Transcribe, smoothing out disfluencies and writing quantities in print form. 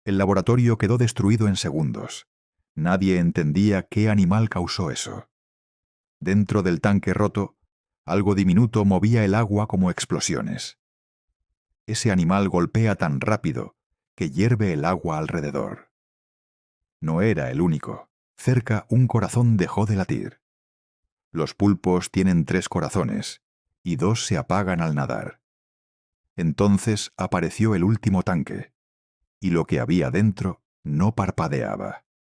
El laboratorio quedó destruido en segundos. Nadie entendía qué animal causó eso. Dentro del tanque roto, algo diminuto movía el agua como explosiones. Ese animal golpea tan rápido que hierve el agua alrededor. No era el único. Cerca un corazón dejó de latir. Los pulpos tienen 3 corazones, y 2 se apagan al nadar. Entonces apareció el último tanque, y lo que había dentro no parpadeaba.